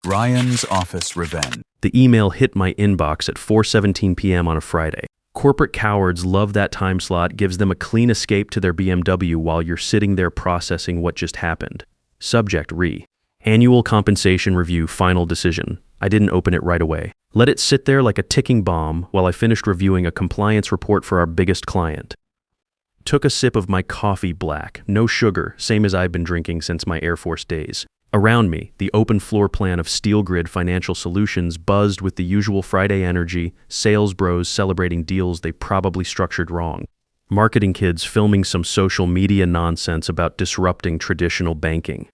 Ryan's office revenge. The email hit my inbox at 4:17 p.m. on a Friday. Corporate cowards love that time slot, gives them a clean escape to their BMW while you're sitting there processing what just happened. Subject re. Annual compensation review final decision. I didn't open it right away. Let it sit there like a ticking bomb while I finished reviewing a compliance report for our biggest client. Took a sip of my coffee black, no sugar, same as I've been drinking since my Air Force days. Around me, the open floor plan of SteelGrid Financial Solutions buzzed with the usual Friday energy, sales bros celebrating deals they probably structured wrong. Marketing kids filming some social media nonsense about disrupting traditional banking.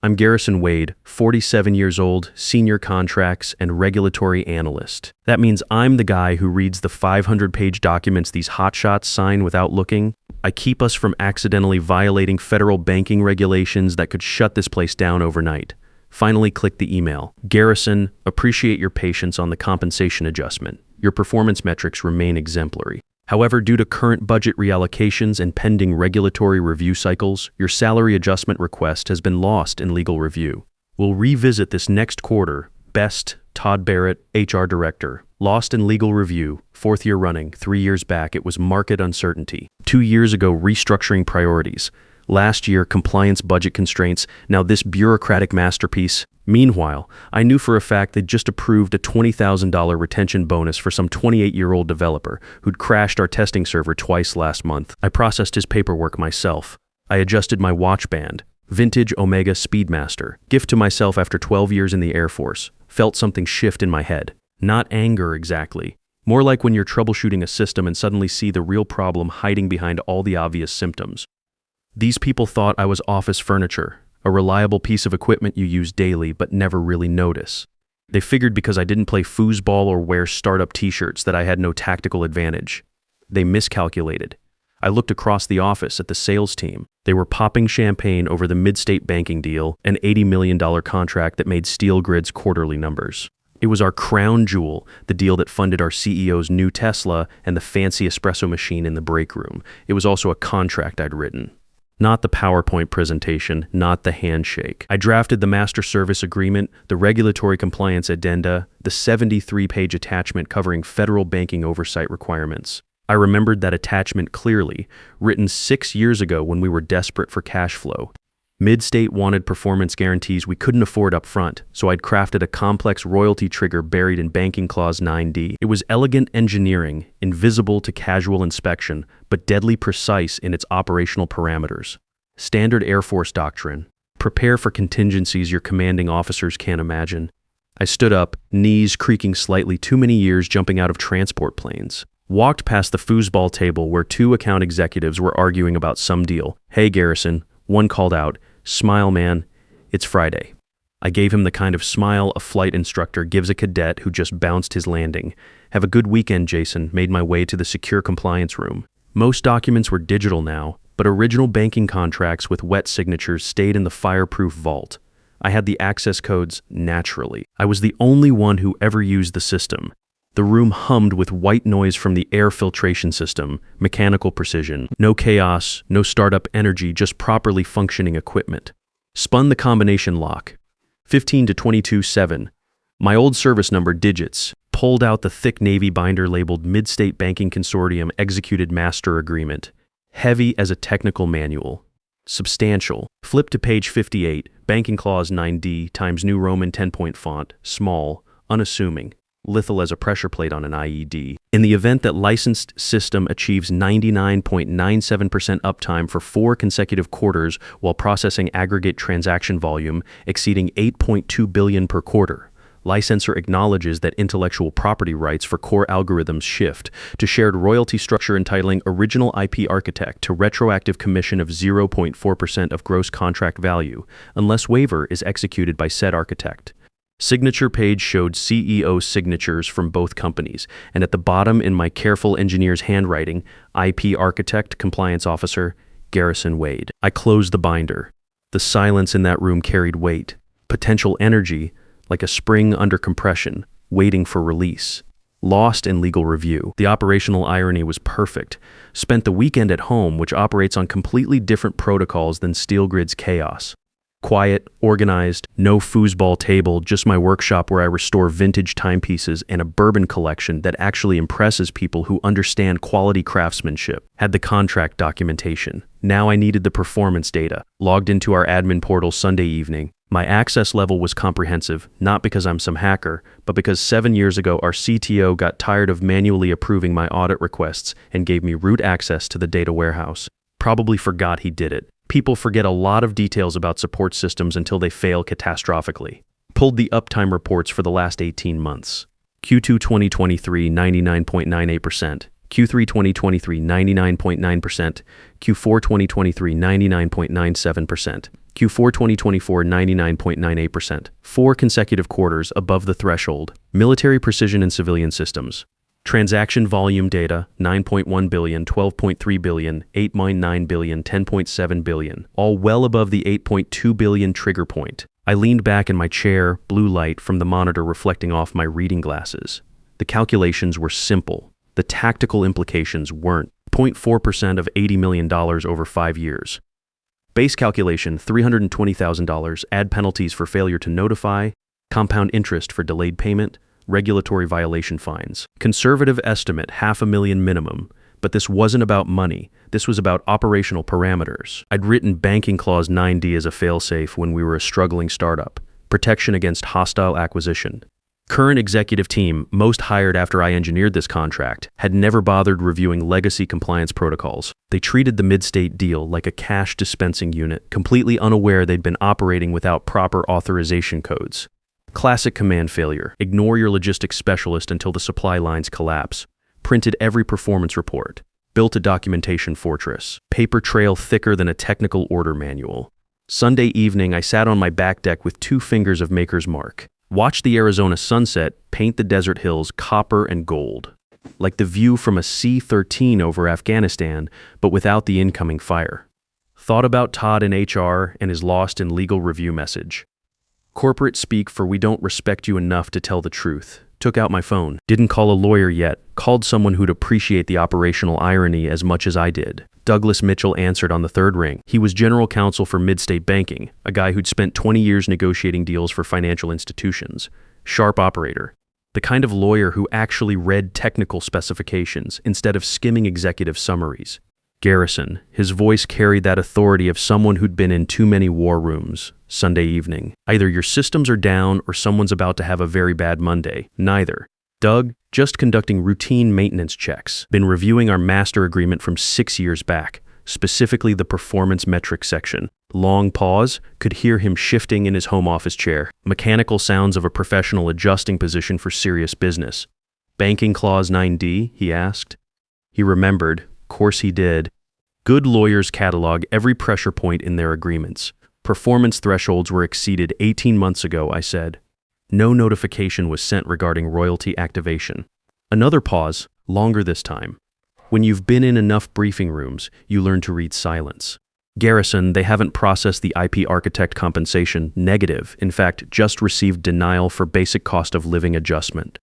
I'm Garrison Wade, 47 years old, senior contracts and regulatory analyst. That means I'm the guy who reads the 500-page documents these hotshots sign without looking. I keep us from accidentally violating federal banking regulations that could shut this place down overnight. Finally, click the email. Garrison, appreciate your patience on the compensation adjustment. Your performance metrics remain exemplary. However, due to current budget reallocations and pending regulatory review cycles, your salary adjustment request has been lost in legal review. We'll revisit this next quarter. Best, Todd Barrett, HR Director. Lost in legal review, 4th year running, 3 years back it was market uncertainty. 2 years ago, restructuring priorities. Last year, compliance budget constraints, now this bureaucratic masterpiece. Meanwhile, I knew for a fact they'd just approved a $20,000 retention bonus for some 28-year-old developer who'd crashed our testing server twice last month. I processed his paperwork myself. I adjusted my watch band. Vintage Omega Speedmaster. Gift to myself after 12 years in the Air Force. Felt something shift in my head. Not anger exactly. More like when you're troubleshooting a system and suddenly see the real problem hiding behind all the obvious symptoms. These people thought I was office furniture, a reliable piece of equipment you use daily but never really notice. They figured because I didn't play foosball or wear startup t-shirts that I had no tactical advantage. They miscalculated. I looked across the office at the sales team. They were popping champagne over the mid-state banking deal, an $80 million contract that made SteelGrid's quarterly numbers. It was our crown jewel, the deal that funded our CEO's new Tesla and the fancy espresso machine in the break room. It was also a contract I'd written. Not the PowerPoint presentation, not the handshake. I drafted the master service agreement, the regulatory compliance addenda, the 73-page attachment covering federal banking oversight requirements. I remembered that attachment clearly, written 6 years ago when we were desperate for cash flow. Mid-state wanted performance guarantees we couldn't afford up front, so I'd crafted a complex royalty trigger buried in Banking Clause 9D. It was elegant engineering, invisible to casual inspection, but deadly precise in its operational parameters. Standard Air Force doctrine. Prepare for contingencies your commanding officers can't imagine. I stood up, knees creaking slightly, too many years jumping out of transport planes. Walked past the foosball table where 2 account executives were arguing about some deal. Hey Garrison, one called out, smile man, it's Friday. I gave him the kind of smile a flight instructor gives a cadet who just bounced his landing. Have a good weekend, Jason. Made my way to the secure compliance room. Most documents were digital now, but original banking contracts with wet signatures stayed in the fireproof vault. I had the access codes naturally. I was the only one who ever used the system. The room hummed with white noise from the air filtration system, mechanical precision. No chaos, no startup energy, just properly functioning equipment. Spun the combination lock. 15 to 22-7. My old service number digits. Pulled out the thick navy binder labeled Mid-State Banking Consortium Executed Master Agreement. Heavy as a technical manual. Substantial. Flip to page 58, Banking Clause 9D times New Roman 10-point font, small, unassuming. Lethal as a pressure plate on an IED. In the event that licensed system achieves 99.97% uptime for 4 consecutive quarters while processing aggregate transaction volume exceeding 8.2 billion per quarter, licensor acknowledges that intellectual property rights for core algorithms shift to shared royalty structure entitling original IP architect to retroactive commission of 0.4% of gross contract value, unless waiver is executed by said architect. Signature page showed CEO signatures from both companies, and at the bottom in my careful engineer's handwriting, IP Architect Compliance Officer, Garrison Wade. I closed the binder. The silence in that room carried weight, potential energy, like a spring under compression, waiting for release. Lost in legal review. The operational irony was perfect. Spent the weekend at home, which operates on completely different protocols than SteelGrid's chaos. Quiet, organized, no foosball table, just my workshop where I restore vintage timepieces and a bourbon collection that actually impresses people who understand quality craftsmanship. Had the contract documentation. Now I needed the performance data. Logged into our admin portal Sunday evening. My access level was comprehensive, not because I'm some hacker, but because 7 years ago our CTO got tired of manually approving my audit requests and gave me root access to the data warehouse. Probably forgot he did it. People forget a lot of details about support systems until they fail catastrophically. Pulled the uptime reports for the last 18 months. Q2 2023, 99.98%. Q3 2023, 99.9%. Q4 2023, 99.97%. Q4 2024, 99.98%. 4 consecutive quarters above the threshold. Military precision and civilian systems. Transaction volume data, 9.1 billion, 12.3 billion, 8.9 billion, 10.7 billion, all well above the 8.2 billion trigger point. I leaned back in my chair, blue light from the monitor reflecting off my reading glasses. The calculations were simple. The tactical implications weren't. 0.4% of $80 million over 5 years. Base calculation, $320,000, add penalties for failure to notify, compound interest for delayed payment, regulatory violation fines. Conservative estimate, $500,000 minimum. But this wasn't about money. This was about operational parameters. I'd written Banking Clause 9D as a failsafe when we were a struggling startup. Protection against hostile acquisition. Current executive team, most hired after I engineered this contract, had never bothered reviewing legacy compliance protocols. They treated the mid-state deal like a cash dispensing unit, completely unaware they'd been operating without proper authorization codes. Classic command failure. Ignore your logistics specialist until the supply lines collapse. Printed every performance report. Built a documentation fortress. Paper trail thicker than a technical order manual. Sunday evening, I sat on my back deck with 2 fingers of Maker's Mark. Watched the Arizona sunset paint the desert hills copper and gold. Like the view from a C-13 over Afghanistan, but without the incoming fire. Thought about Todd in HR and his lost in legal review message. Corporate speak for we don't respect you enough to tell the truth. Took out my phone. Didn't call a lawyer yet. Called someone who'd appreciate the operational irony as much as I did. Douglas Mitchell answered on the 3rd ring. He was general counsel for Midstate Banking, a guy who'd spent 20 years negotiating deals for financial institutions. Sharp operator. The kind of lawyer who actually read technical specifications instead of skimming executive summaries. Garrison. His voice carried that authority of someone who'd been in too many war rooms. Sunday evening. Either your systems are down or someone's about to have a very bad Monday. Neither. Doug, just conducting routine maintenance checks. Been reviewing our master agreement from 6 years back, specifically the performance metrics section. Long pause, could hear him shifting in his home office chair. Mechanical sounds of a professional adjusting position for serious business. Banking Clause 9D, he asked. He remembered. Course he did. Good lawyers catalog every pressure point in their agreements. Performance thresholds were exceeded 18 months ago, I said. No notification was sent regarding royalty activation. Another pause, longer this time. When you've been in enough briefing rooms, you learn to read silence. Garrison, they haven't processed the IP architect compensation, negative. In fact, just received denial for basic cost of living adjustment.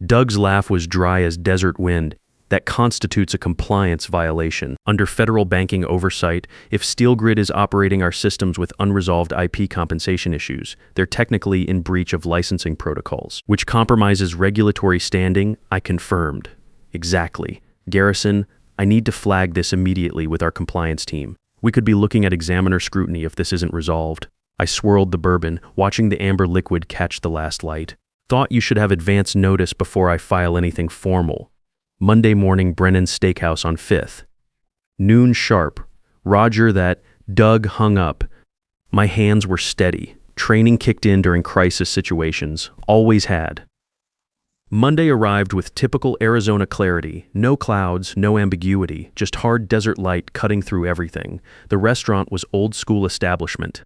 Doug's laugh was dry as desert wind. That constitutes a compliance violation. Under federal banking oversight, if SteelGrid is operating our systems with unresolved IP compensation issues, they're technically in breach of licensing protocols, which compromises regulatory standing. I confirmed. Exactly. Garrison, I need to flag this immediately with our compliance team. We could be looking at examiner scrutiny if this isn't resolved. I swirled the bourbon, watching the amber liquid catch the last light. Thought you should have advance notice before I file anything formal. Monday morning, Brennan's Steakhouse on 5th. Noon sharp. Roger that. Doug hung up. My hands were steady. Training kicked in during crisis situations. Always had. Monday arrived with typical Arizona clarity. No clouds, no ambiguity, just hard desert light cutting through everything. The restaurant was old school establishment.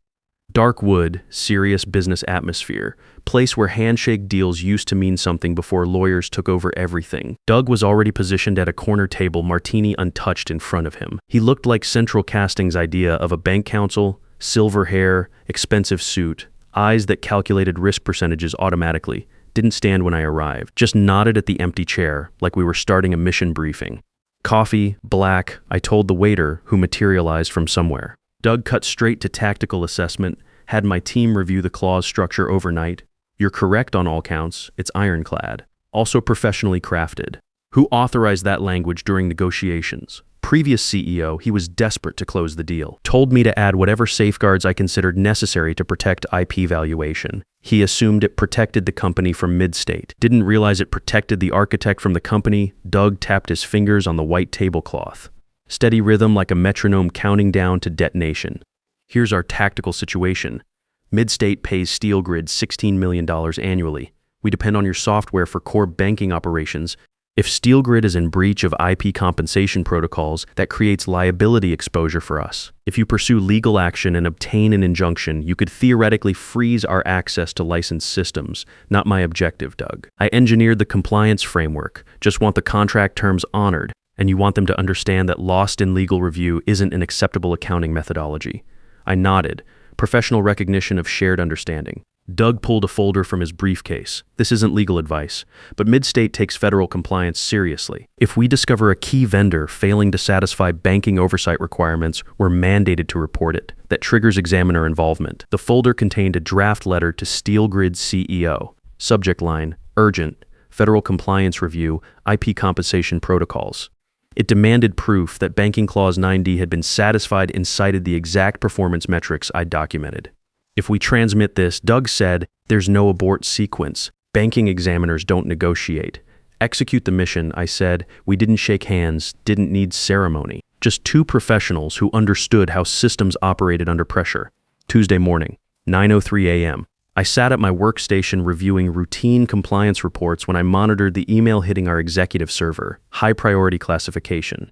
Dark wood, serious business atmosphere. Place where handshake deals used to mean something before lawyers took over everything. Doug was already positioned at a corner table, martini untouched in front of him. He looked like Central Casting's idea of a bank counsel, silver hair, expensive suit, eyes that calculated risk percentages automatically. Didn't stand when I arrived, just nodded at the empty chair, like we were starting a mission briefing. Coffee, black, I told the waiter, who materialized from somewhere. Doug cut straight to tactical assessment, Had my team review the clause structure overnight. You're correct on all counts. It's ironclad. Also professionally crafted. Who authorized that language during negotiations? Previous CEO, he was desperate to close the deal. Told me to add whatever safeguards I considered necessary to protect IP valuation. He assumed it protected the company from mid-state. Didn't realize it protected the architect from the company. Doug tapped his fingers on the white tablecloth. Steady rhythm like a metronome counting down to detonation. Here's our tactical situation. Mid-state pays SteelGrid $16 million annually. We depend on your software for core banking operations. If SteelGrid is in breach of IP compensation protocols, that creates liability exposure for us. If you pursue legal action and obtain an injunction, you could theoretically freeze our access to licensed systems. Not my objective, Doug. I engineered the compliance framework, just want the contract terms honored, and you want them to understand that lost in legal review isn't an acceptable accounting methodology. I nodded, professional recognition of shared understanding. Doug pulled a folder from his briefcase. This isn't legal advice, but Midstate takes federal compliance seriously. If we discover a key vendor failing to satisfy banking oversight requirements, we're mandated to report it. That triggers examiner involvement. The folder contained a draft letter to SteelGrid CEO. Subject line, urgent, federal compliance review, IP compensation protocols. It demanded proof that Banking Clause 9D had been satisfied and cited the exact performance metrics I documented. If we transmit this, Doug said, there's no abort sequence. Banking examiners don't negotiate. Execute the mission, I said. We didn't shake hands, didn't need ceremony. Just two professionals who understood how systems operated under pressure. Tuesday morning, 9:03 a.m. I sat at my workstation reviewing routine compliance reports when I monitored the email hitting our executive server, high priority classification.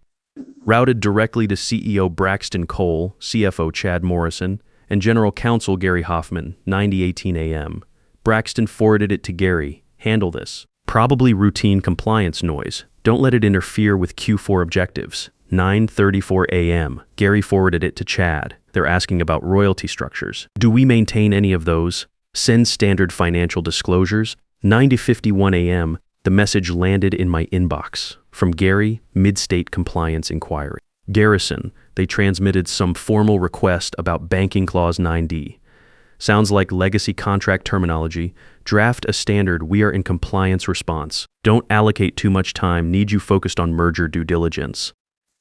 Routed directly to CEO Braxton Cole, CFO Chad Morrison, and General Counsel Gary Hoffman, 9:18 a.m. Braxton forwarded it to Gary. Handle this. Probably routine compliance noise. Don't let it interfere with Q4 objectives. 9:34 a.m. Gary forwarded it to Chad. They're asking about royalty structures. Do we maintain any of those? Send standard financial disclosures. 9:51 a.m. The message landed in my inbox. From Gary, Midstate Compliance Inquiry. Garrison, they transmitted some formal request about Banking Clause 9D. Sounds like legacy contract terminology. Draft a standard we are in compliance response. Don't allocate too much time, need you focused on merger due diligence.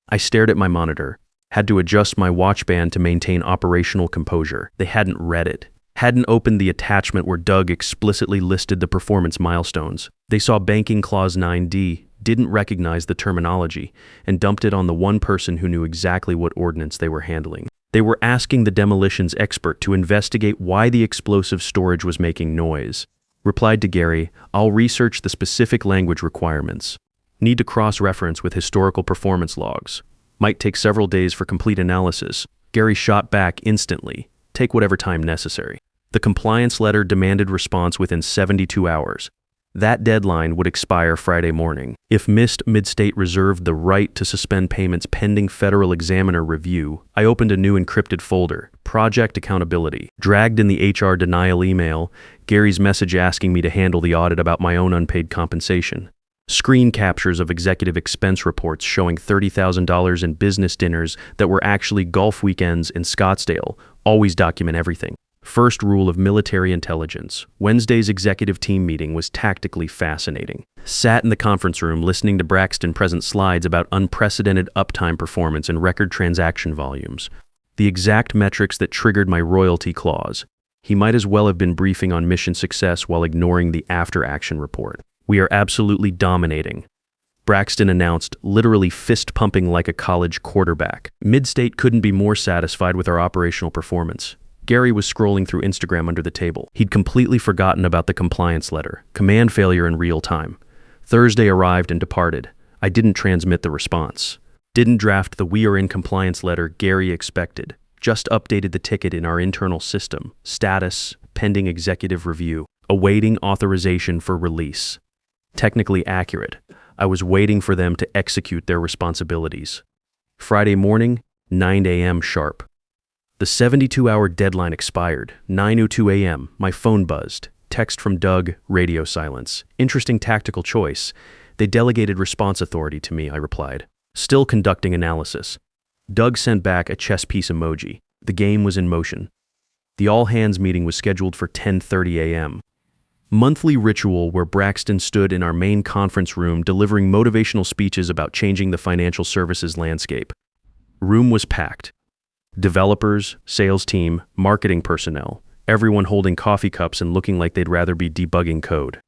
I stared at my monitor. Had to adjust my watch band to maintain operational composure. They hadn't read it. Hadn't opened the attachment where Doug explicitly listed the performance milestones. They saw Banking Clause 9D, didn't recognize the terminology, and dumped it on the one person who knew exactly what ordinance they were handling. They were asking the demolitions expert to investigate why the explosive storage was making noise. Replied to Gary, I'll research the specific language requirements. Need to cross-reference with historical performance logs. Might take several days for complete analysis. Gary shot back instantly. Take whatever time necessary. The compliance letter demanded response within 72 hours. That deadline would expire Friday morning. If missed, Midstate reserved the right to suspend payments pending federal examiner review. I opened a new encrypted folder, Project Accountability. Dragged in the HR denial email, Gary's message asking me to handle the audit about my own unpaid compensation. Screen captures of executive expense reports showing $30,000 in business dinners that were actually golf weekends in Scottsdale. Always document everything. First rule of military intelligence. Wednesday's executive team meeting was tactically fascinating. Sat in the conference room listening to Braxton present slides about unprecedented uptime performance and record transaction volumes. The exact metrics that triggered my royalty clause. He might as well have been briefing on mission success while ignoring the after-action report. We are absolutely dominating. Braxton announced, literally fist-pumping like a college quarterback. Midstate couldn't be more satisfied with our operational performance. Gary was scrolling through Instagram under the table. He'd completely forgotten about the compliance letter. Command failure in real time. Thursday arrived and departed. I didn't transmit the response. Didn't draft the we are in compliance letter Gary expected. Just updated the ticket in our internal system. Status, pending executive review. Awaiting authorization for release. Technically accurate. I was waiting for them to execute their responsibilities. Friday morning, 9 a.m. sharp. The 72-hour deadline expired. 9:02 a.m. My phone buzzed. Text from Doug, radio silence. Interesting tactical choice. They delegated response authority to me, I replied. Still conducting analysis. Doug sent back a chess piece emoji. The game was in motion. The all-hands meeting was scheduled for 10:30 a.m. Monthly ritual where Braxton stood in our main conference room delivering motivational speeches about changing the financial services landscape. Room was packed. Developers, sales team, marketing personnel, everyone holding coffee cups and looking like they'd rather be debugging code.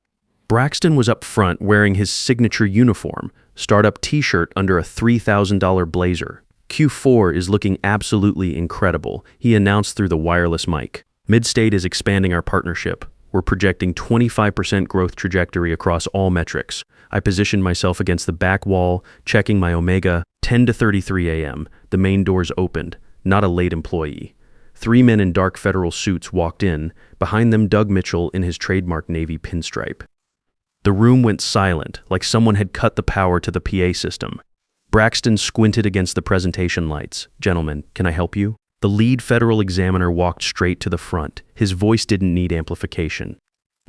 Braxton was up front wearing his signature uniform, startup t-shirt under a $3,000 blazer. Q4 is looking absolutely incredible, he announced through the wireless mic. Midstate is expanding our partnership. We're projecting 25% growth trajectory across all metrics. I positioned myself against the back wall, checking my Omega. 10:33 a.m. The main doors opened, not a late employee. 3 men in dark federal suits walked in, behind them Doug Mitchell in his trademark Navy pinstripe. The room went silent, like someone had cut the power to the PA system. Braxton squinted against the presentation lights. "Gentlemen, can I help you?" The lead federal examiner walked straight to the front. His voice didn't need amplification.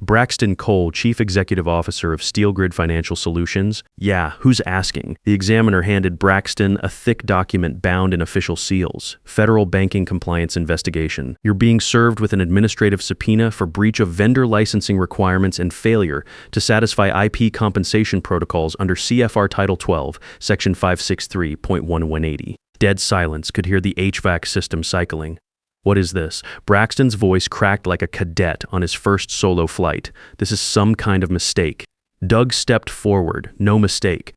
"Braxton Cole, Chief Executive Officer of SteelGrid Financial Solutions." "Yeah, who's asking?" The examiner handed Braxton a thick document bound in official seals. "Federal Banking Compliance Investigation. You're being served with an administrative subpoena for breach of vendor licensing requirements and failure to satisfy IP compensation protocols under CFR Title 12, Section 563.1180. Dead silence, could hear the HVAC system cycling. "What is this?" Braxton's voice cracked like a cadet on his first solo flight. "This is some kind of mistake." Doug stepped forward. "No mistake.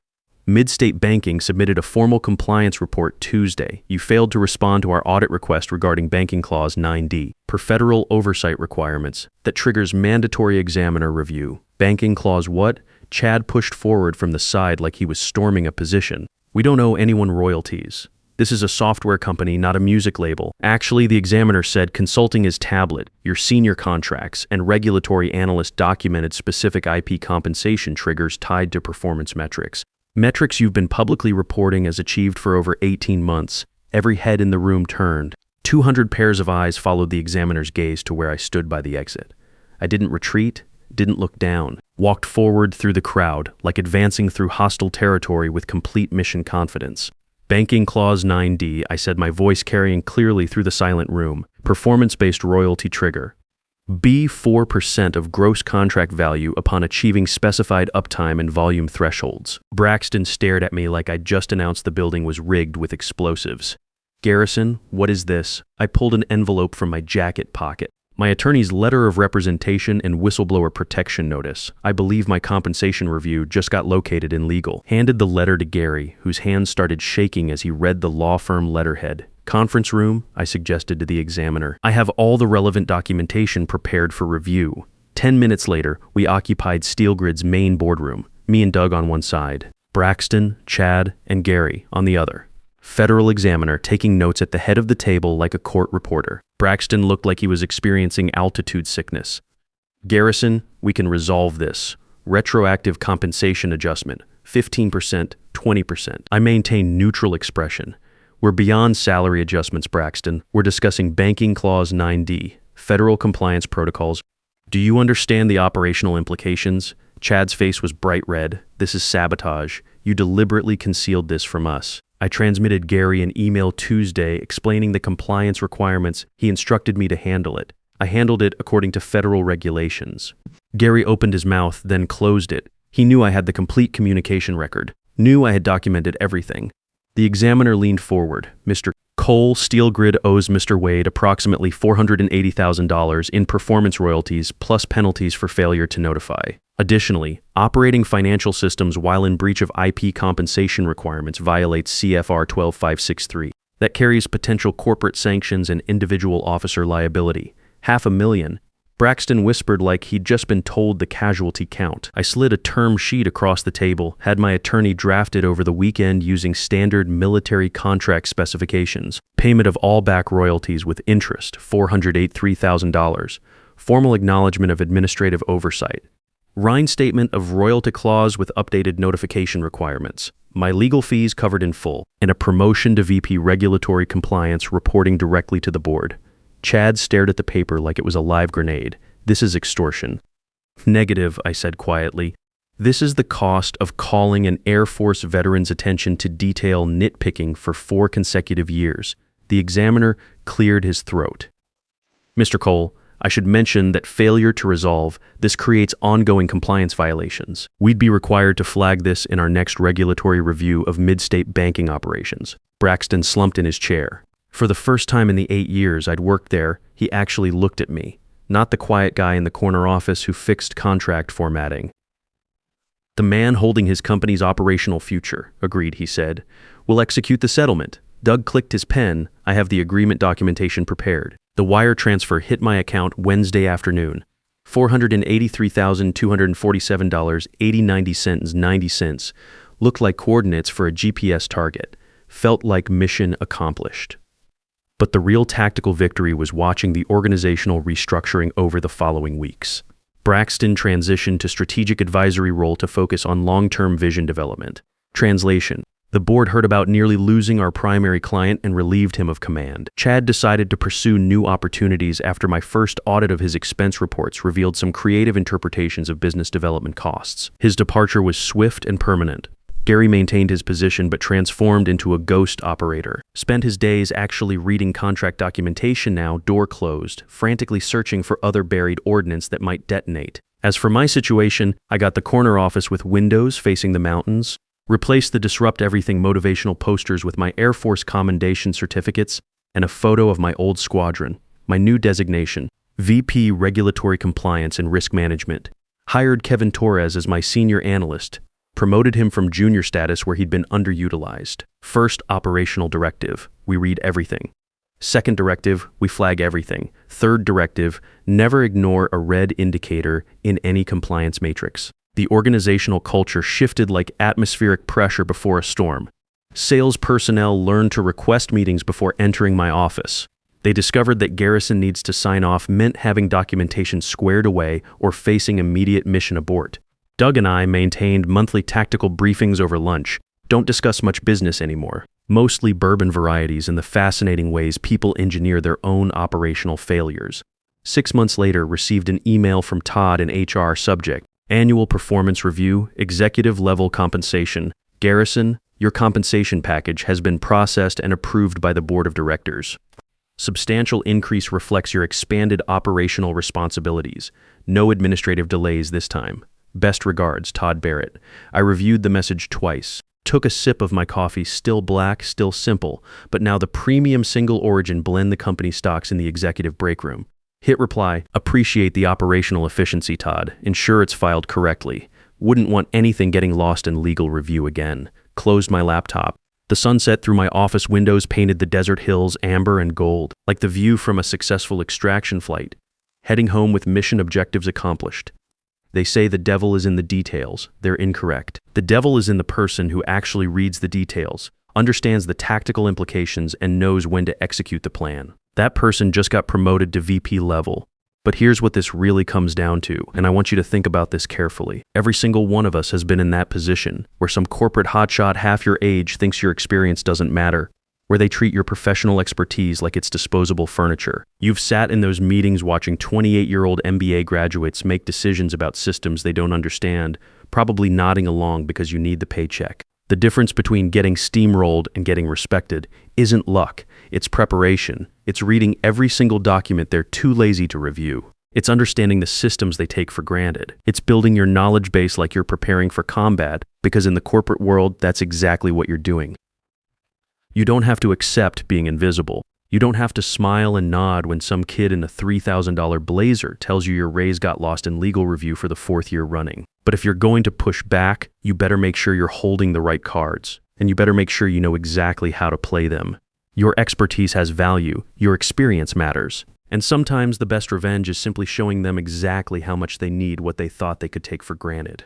Midstate Banking submitted a formal compliance report Tuesday. You failed to respond to our audit request regarding Banking Clause 9D, per federal oversight requirements, that triggers mandatory examiner review." "Banking Clause what?" Chad pushed forward from the side like he was storming a position. "We don't owe anyone royalties. This is a software company, not a music label." Actually, the examiner said consulting is tablet, your senior contracts, and regulatory analyst documented specific IP compensation triggers tied to performance metrics. Metrics you've been publicly reporting as achieved for over 18 months. Every head in the room turned. 200 pairs of eyes followed the examiner's gaze to where I stood by the exit. I didn't retreat, didn't look down, walked forward through the crowd, like advancing through hostile territory with complete mission confidence. "Banking Clause 9D, I said, my voice carrying clearly through the silent room. "Performance-based royalty trigger. B 4% of gross contract value upon achieving specified uptime and volume thresholds." Braxton stared at me like I'd just announced the building was rigged with explosives. "Garrison, what is this?" I pulled an envelope from my jacket pocket. "My attorney's letter of representation and whistleblower protection notice. I believe my compensation review just got located in legal." Handed the letter to Gary, whose hands started shaking as he read the law firm letterhead. "Conference room," I suggested to the examiner. "I have all the relevant documentation prepared for review." 10 minutes later, we occupied SteelGrid's main boardroom, me and Doug on one side, Braxton, Chad, and Gary on the other. Federal examiner taking notes at the head of the table like a court reporter. Braxton looked like he was experiencing altitude sickness. "Garrison, we can resolve this. Retroactive compensation adjustment, 15%, 20%. I maintain neutral expression. "We're beyond salary adjustments, Braxton. We're discussing Banking Clause 9D, federal compliance protocols. Do you understand the operational implications?" Chad's face was bright red. "This is sabotage. You deliberately concealed this from us." I transmitted Gary an email Tuesday explaining the compliance requirements. He instructed me to handle it. I handled it according to federal regulations. Gary opened his mouth, then closed it. He knew I had the complete communication record, knew I had documented everything. The examiner leaned forward. "Mr. Cole, SteelGrid owes Mr. Wade approximately $480,000 in performance royalties plus penalties for failure to notify. Additionally, operating financial systems while in breach of IP compensation requirements violates CFR 12563. That carries potential corporate sanctions and individual officer liability. $500,000. Braxton whispered like he'd just been told the casualty count. I slid a term sheet across the table, had my attorney draft it over the weekend using standard military contract specifications. Payment of all back royalties with interest, $483,000. Formal acknowledgement of administrative oversight. Reinstatement of royalty clause with updated notification requirements. My legal fees covered in full, and a promotion to VP regulatory compliance reporting directly to the board. Chad stared at the paper like it was a live grenade. "This is extortion." "Negative," I said quietly. "This is the cost of calling an Air Force veteran's attention to detail nitpicking for 4 consecutive years." The examiner cleared his throat. Mr. Cole, I should mention that failure to resolve this creates ongoing compliance violations. We'd be required to flag this in our next regulatory review of mid-state banking operations. Braxton slumped in his chair. For the first time in the 8 years I'd worked there, he actually looked at me, not the quiet guy in the corner office who fixed contract formatting. The man holding his company's operational future, agreed, he said. We'll execute the settlement. Doug clicked his pen. I have the agreement documentation prepared. The wire transfer hit my account Wednesday afternoon. $483,247.80 looked like coordinates for a GPS target. Felt like mission accomplished. But the real tactical victory was watching the organizational restructuring over the following weeks. Braxton transitioned to strategic advisory role to focus on long-term vision development. Translation: the board heard about nearly losing our primary client and relieved him of command. Chad decided to pursue new opportunities after my first audit of his expense reports revealed some creative interpretations of business development costs. His departure was swift and permanent. Gary maintained his position but transformed into a ghost operator. Spent his days actually reading contract documentation now, door closed, frantically searching for other buried ordnance that might detonate. As for my situation, I got the corner office with windows facing the mountains, replaced the disrupt everything motivational posters with my Air Force commendation certificates, and a photo of my old squadron. My new designation, VP Regulatory Compliance and Risk Management. Hired Kevin Torres as my senior analyst. Promoted him from junior status where he'd been underutilized. First operational directive, we read everything. Second directive, we flag everything. Third directive, never ignore a red indicator in any compliance matrix. The organizational culture shifted like atmospheric pressure before a storm. Sales personnel learned to request meetings before entering my office. They discovered that Garrison needs to sign off meant having documentation squared away or facing immediate mission abort. Doug and I maintained monthly tactical briefings over lunch. Don't discuss much business anymore. Mostly bourbon varieties and the fascinating ways people engineer their own operational failures. 6 months later, received an email from Todd in HR subject. Annual performance review, executive level compensation. Garrison, your compensation package has been processed and approved by the board of directors. Substantial increase reflects your expanded operational responsibilities. No administrative delays this time. Best regards, Todd Barrett. I reviewed the message twice. Took a sip of my coffee, still black, still simple, but now the premium single origin blend the company stocks in the executive break room. Hit reply, appreciate the operational efficiency, Todd. Ensure it's filed correctly. Wouldn't want anything getting lost in legal review again. Closed my laptop. The sunset through my office windows painted the desert hills amber and gold, like the view from a successful extraction flight. Heading home with mission objectives accomplished. They say the devil is in the details. They're incorrect. The devil is in the person who actually reads the details, understands the tactical implications, and knows when to execute the plan. That person just got promoted to VP level. But here's what this really comes down to, and I want you to think about this carefully. Every single one of us has been in that position, where some corporate hotshot half your age thinks your experience doesn't matter, where they treat your professional expertise like it's disposable furniture. You've sat in those meetings watching 28-year-old MBA graduates make decisions about systems they don't understand, probably nodding along because you need the paycheck. The difference between getting steamrolled and getting respected isn't luck, it's preparation. It's reading every single document they're too lazy to review. It's understanding the systems they take for granted. It's building your knowledge base like you're preparing for combat, because in the corporate world, that's exactly what you're doing. You don't have to accept being invisible. You don't have to smile and nod when some kid in a $3,000 blazer tells you your raise got lost in legal review for the 4th year running. But if you're going to push back, you better make sure you're holding the right cards, and you better make sure you know exactly how to play them. Your expertise has value, your experience matters, and sometimes the best revenge is simply showing them exactly how much they need what they thought they could take for granted.